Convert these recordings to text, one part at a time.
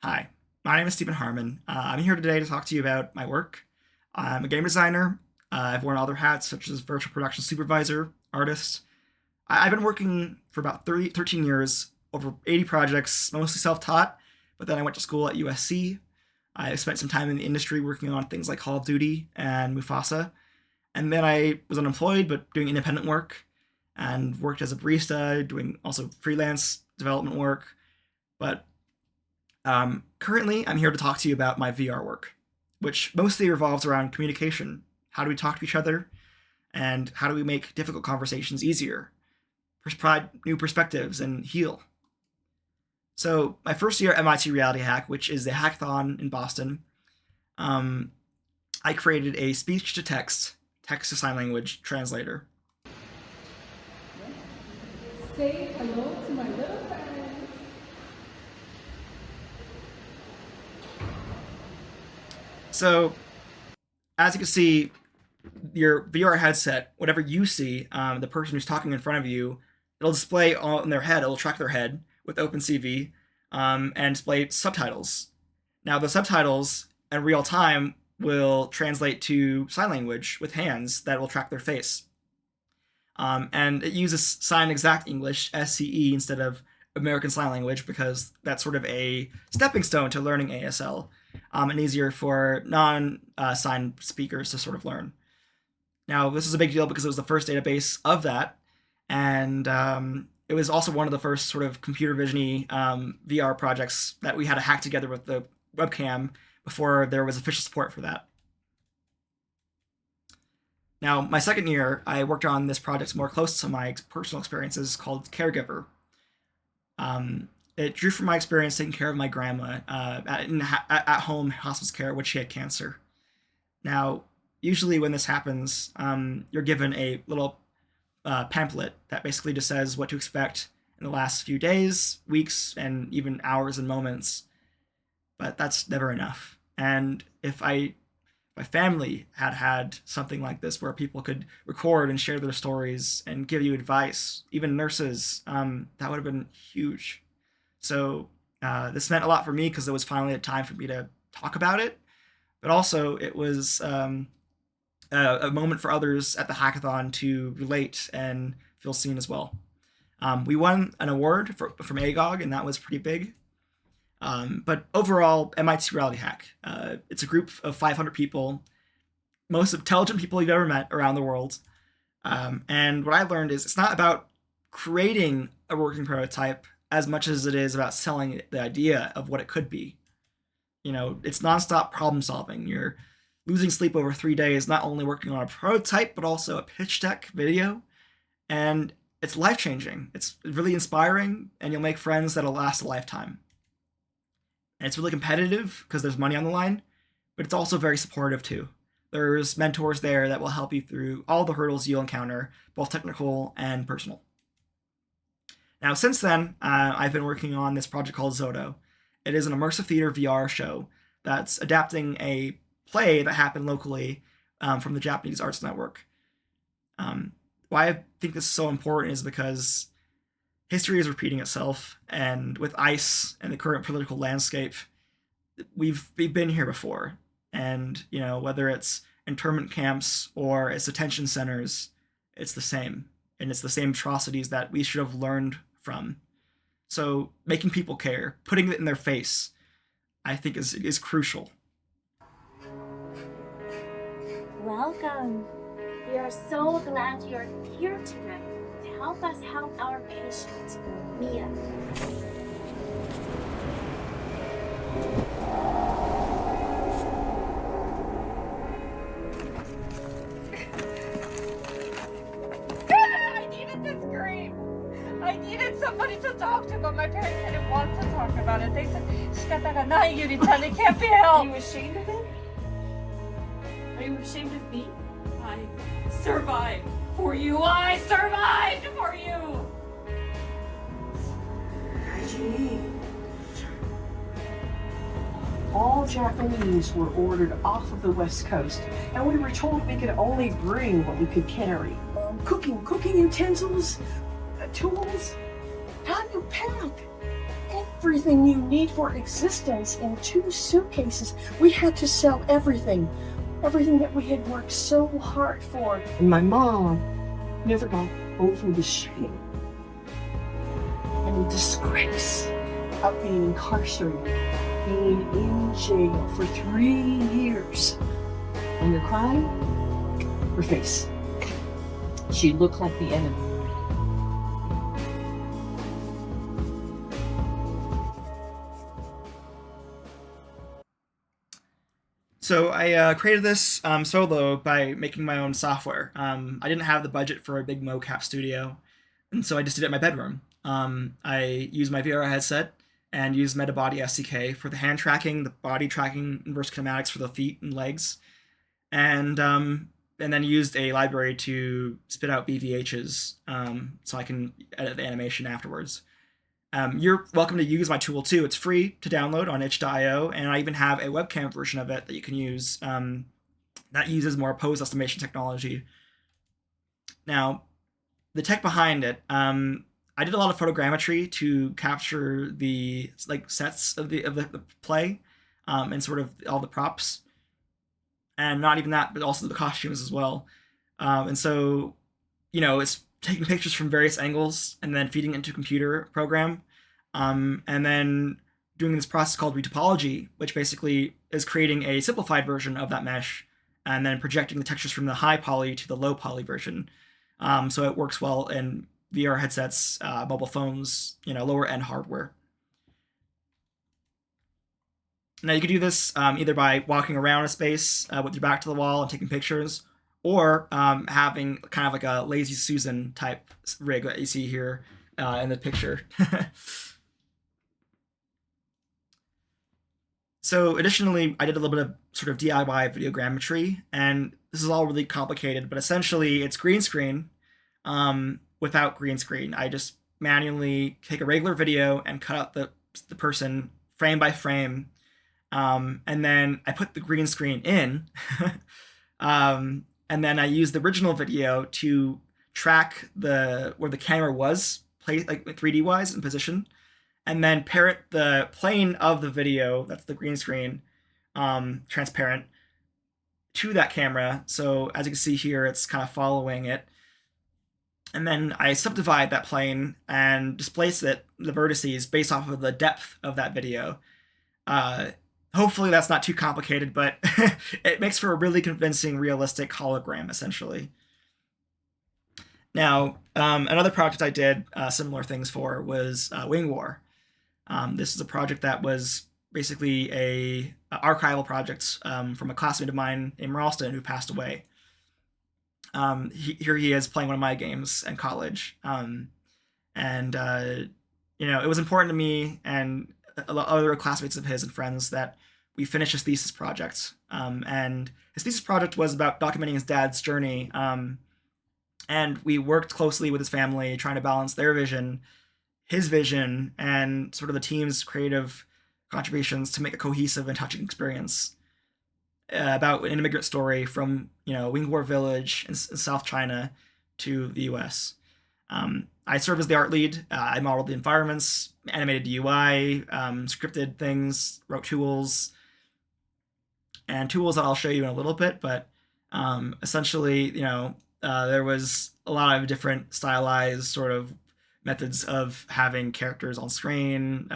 Hi, my name is Stephen Harmon. I'm here today to talk to you about my work. I'm a game designer. I've worn other hats such as virtual production supervisor, artist. I've been working for about 13 years, over 80 projects, mostly self-taught, but then I went to school at USC. I spent some time in the industry working on things like Call of Duty and Mufasa. And then I was unemployed, but doing independent work and worked as a barista, doing also freelance development work. But currently, I'm here to talk to you about my VR work, which mostly revolves around communication. How do we talk to each other? And how do we make difficult conversations easier? Provide new perspectives and heal. So, my first year at MIT Reality Hack, which is a hackathon in Boston, um, I created a speech to text, text to sign language translator. Say hello to my little friend. So, as you can see, your VR headset, whatever you see, the person who's talking in front of you, it'll display on their head, it'll track their head with OpenCV and display subtitles. Now, the subtitles in real time will translate to sign language with hands that will track their face. And it uses Sign Exact English, SCE, instead of American Sign Language because that's sort of a stepping stone to learning ASL and easier for non-sign speakers to sort of learn. Now, this is a big deal because it was the first database of that, and it was also one of the first sort of computer vision-y VR projects that we had to hack together with the webcam before there was official support for that. Now, my second year, I worked on this project more close to my personal experiences called Caregiver. It drew from my experience taking care of my grandma at home hospice care when she had cancer. Now, usually when this happens, you're given a little pamphlet that basically just says what to expect in the last few days, weeks, and even hours and moments. But that's never enough. And if my family had had something like this where people could record and share their stories and give you advice, even nurses, that would have been huge. So this meant a lot for me because it was finally a time for me to talk about it, but also it was a moment for others at the hackathon to relate and feel seen as well. We won an award from AGOG, and that was pretty big. But overall, MIT Reality Hack, it's a group of 500 people, most intelligent people you've ever met around the world. And what I learned is it's not about creating a working prototype as much as it is about selling the idea of what it could be. You know, it's nonstop problem solving. You're losing sleep over 3 days, not only working on a prototype, but also a pitch deck video. And it's life-changing. It's really inspiring, and you'll make friends that'll last a lifetime. And it's really competitive because there's money on the line, but it's also very supportive too. There's mentors there that will help you through all the hurdles you'll encounter, both technical and personal. Now, since then, I've been working on this project called Zoto. It is an immersive theater VR show that's adapting a play that happened locally from the Japanese Arts Network. Why I think this is so important is because history is repeating itself, and with ICE and the current political landscape, we've been here before. And, you know, whether it's internment camps or it's detention centers, it's the same. And it's the same atrocities that we should have learned from. So making people care, putting it in their face, I think is crucial. Welcome. We are so glad you're here tonight to help us help our patient, Mia. I needed to scream. I needed somebody to talk to, but my parents didn't want to talk about it. They said, 仕方がない, Yuri-chan, it can't be helped. Are you ashamed of it? Are you ashamed of me? I survived for you. I survived for you. All Japanese were ordered off of the West Coast, and we were told we could only bring what we could carry. Cooking utensils, tools. How do you pack? everything you need for existence in 2 suitcases. We had to sell everything that we had worked so hard for. And my mom never got over the shame and the disgrace of being incarcerated, being in jail for 3 years. And her crying, her face. She looked like the enemy. So I created this solo by making my own software. I didn't have the budget for a big mocap studio, and so I just did it in my bedroom. I used my VR headset and used MetaBody SDK for the hand tracking, the body tracking, inverse kinematics for the feet and legs, and then used a library to spit out BVHs so I can edit the animation afterwards. You're welcome to use my tool too. It's free to download on itch.io, and I even have a webcam version of it that you can use that uses more pose estimation technology. Now, the tech behind it, I did a lot of photogrammetry to capture the sets of the play and sort of all the props, and not even that, but also the costumes as well. And so, it's taking pictures from various angles and then feeding it into a computer program, and then doing this process called retopology, which basically is creating a simplified version of that mesh and then projecting the textures from the high poly to the low poly version. So it works well in VR headsets, mobile phones, lower end hardware. Now you could do this either by walking around a space with your back to the wall and taking pictures, or having kind of like a Lazy Susan type rig that you see here in the picture. So additionally, I did a little bit of sort of DIY videogrammetry, and this is all really complicated, but essentially it's green screen without green screen. I just manually take a regular video and cut out the person frame by frame, and then I put the green screen in, and then I use the original video to track where the camera was placed, like 3D wise in position, and then parrot the plane of the video, that's the green screen, transparent, to that camera. So as you can see here, it's kind of following it. And then I subdivide that plane and displace the vertices based off of the depth of that video. Hopefully that's not too complicated, but it makes for a really convincing, realistic hologram, essentially. Now, another project I did similar things for was Wing War. This is a project that was basically a archival project from a classmate of mine named Ralston who passed away. Here he is playing one of my games in college. It was important to me and a lot of other classmates of his and friends that we finish his thesis project. And his thesis project was about documenting his dad's journey. And we worked closely with his family, trying to balance their vision, his vision, and sort of the team's creative contributions to make a cohesive and touching experience about an immigrant story from, Wing War Village in South China to the U.S. I served as the art lead. I modeled the environments, animated the UI, scripted things, wrote tools that I'll show you in a little bit. But essentially, there was a lot of different stylized sort of methods of having characters on screen,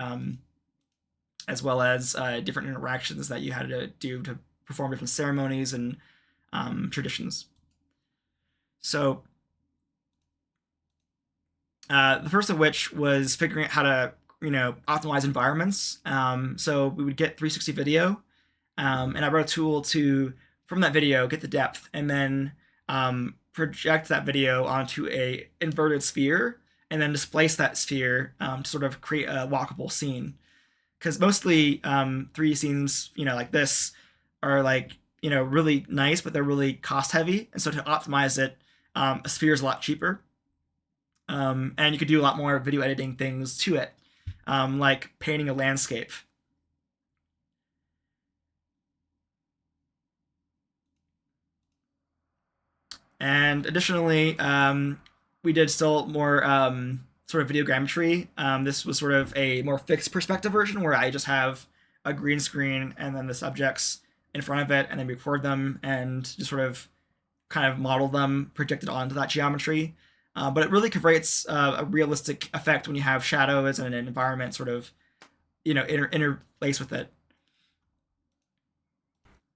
as well as different interactions that you had to do to perform different ceremonies and traditions. So the first of which was figuring out how to, optimize environments. So we would get 360 video, and I wrote a tool to, from that video, get the depth, and then project that video onto a inverted sphere, and then displace that sphere to sort of create a walkable scene. Because mostly 3D scenes, like this, are really nice, but they're really cost heavy. And so to optimize it, a sphere is a lot cheaper. And you could do a lot more video editing things to it, like painting a landscape. And additionally, we did still more sort of videogrammetry. This was sort of a more fixed perspective version where I just have a green screen and then the subjects in front of it and then record them and just sort of kind of model them projected onto that geometry. But it really creates a realistic effect when you have shadows and an environment sort of, interlace with it.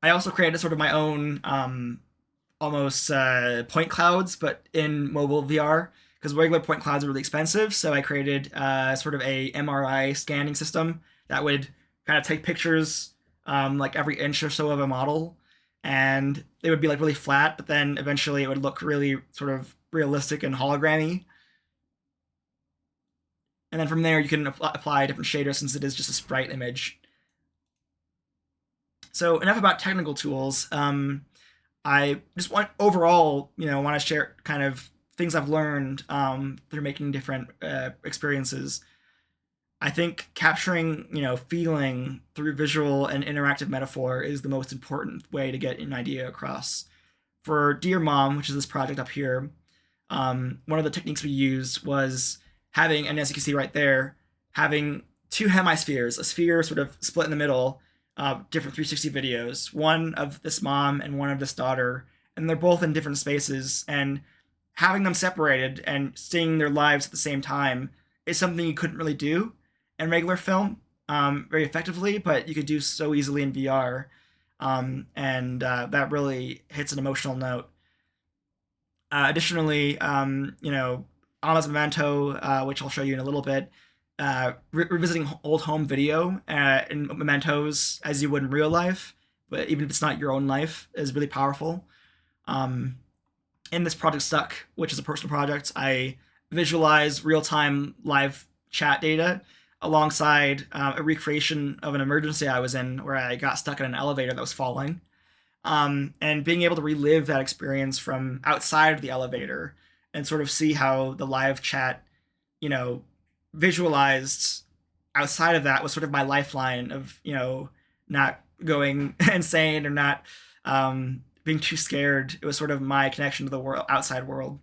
I also created sort of my own almost point clouds, but in mobile VR, because regular point clouds are really expensive. So I created sort of a MRI scanning system that would kind of take pictures like every inch or so of a model, and they would be like really flat, but then eventually it would look really sort of realistic and hologrammy. And then from there you can apply different shaders since it is just a sprite image. So enough about technical tools. I just want overall, want to share kind of things I've learned through making different experiences. I think capturing, feeling through visual and interactive metaphor is the most important way to get an idea across. For Dear Mom, which is this project up here, one of the techniques we used was having, and as you can see right there, having two hemispheres, a sphere sort of split in the middle, different 360 videos, one of this mom and one of this daughter, and they're both in different spaces, and having them separated and seeing their lives at the same time is something you couldn't really do in regular film very effectively, but you could do so easily in VR, and that really hits an emotional note. Additionally, Alma's Memento, which I'll show you in a little bit, revisiting old home video in mementos as you would in real life, but even if it's not your own life, is really powerful. In this project Stuck, which is a personal project, I visualize real-time live chat data alongside a recreation of an emergency I was in where I got stuck in an elevator that was falling. And being able to relive that experience from outside of the elevator and sort of see how the live chat, visualized outside of that was sort of my lifeline of, not going insane or not being too scared. It was sort of my connection to the world, outside world.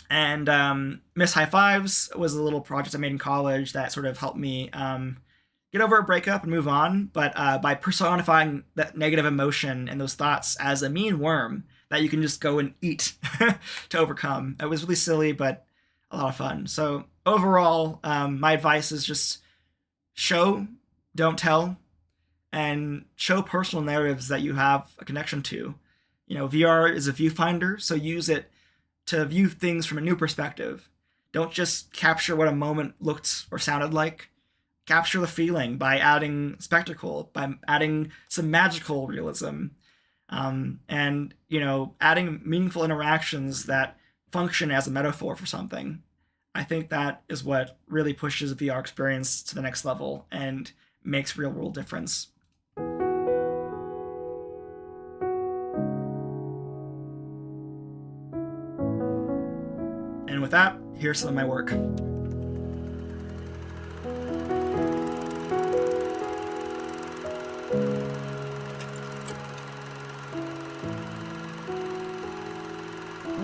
And Miss High Fives was a little project I made in college that sort of helped me get over a breakup and move on, but by personifying that negative emotion and those thoughts as a mean worm that you can just go and eat to overcome. It was really silly, but a lot of fun. So overall, my advice is just show, don't tell, and show personal narratives that you have a connection to. VR is a viewfinder, so use it to view things from a new perspective. Don't just capture what a moment looked or sounded like. Capture the feeling by adding spectacle, by adding some magical realism, and adding meaningful interactions that function as a metaphor for something. I think that is what really pushes a VR experience to the next level and makes real world difference. And with that, here's some of my work.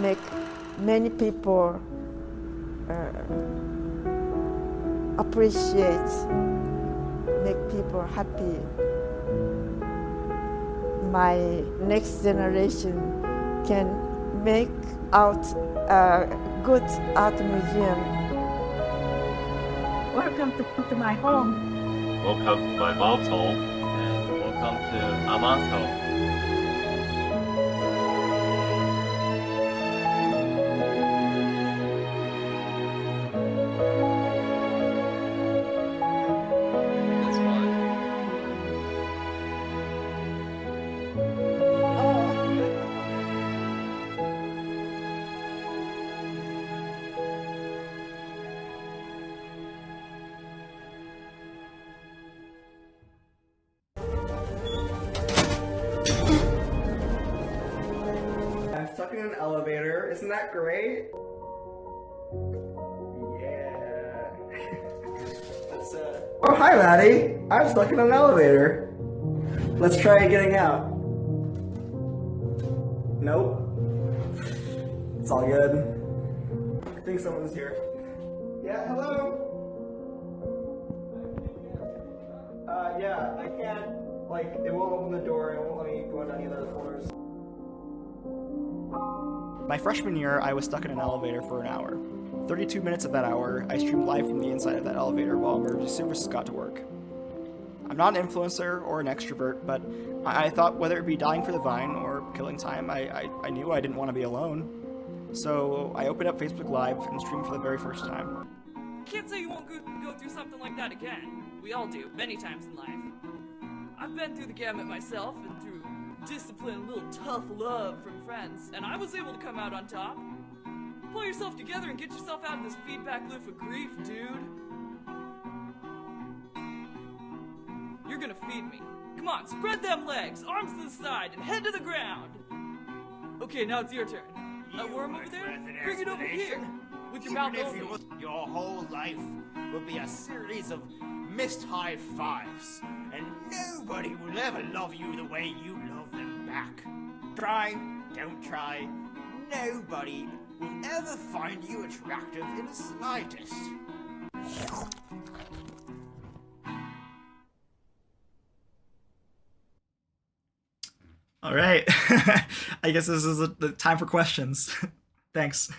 Make many people appreciate, make people happy. My next generation can make out a good art museum. Welcome to my home. Welcome to my mom's home, and welcome to Harmon's home. That's fun. I'm stuck in an elevator. Isn't that great? Yeah. Let's Oh, hi, Maddie. I'm stuck in an elevator. Let's try getting out. Nope. It's all good. I think someone's here. Yeah, hello? Yeah, I can't, like, it won't open the door, it won't let me go into any of the floors. My freshman year, I was stuck in an elevator for an hour. 32 minutes of that hour, I streamed live from the inside of that elevator while emergency services got to work. I'm not an influencer or an extrovert, but I thought whether it be dying for the vine or killing time, I knew I didn't want to be alone. So I opened up Facebook Live and streamed for the very first time. Can't say you won't go through something like that again. We all do, many times in life. I've been through the gamut myself and through discipline, a little tough love from friends, and I was able to come out on top. Pull yourself together and get yourself out of this feedback loop of grief, dude. You're gonna feed me. Come on, spread them legs, arms to the side, and head to the ground. Okay, now it's your turn. That worm over there, bring it over here. With your mouth open. Your whole life will be a series of missed high fives, and nobody will ever love you the way you love them back. Try, don't try, nobody will ever find you attractive in the slightest. All right. I guess this is the time for questions. Thanks.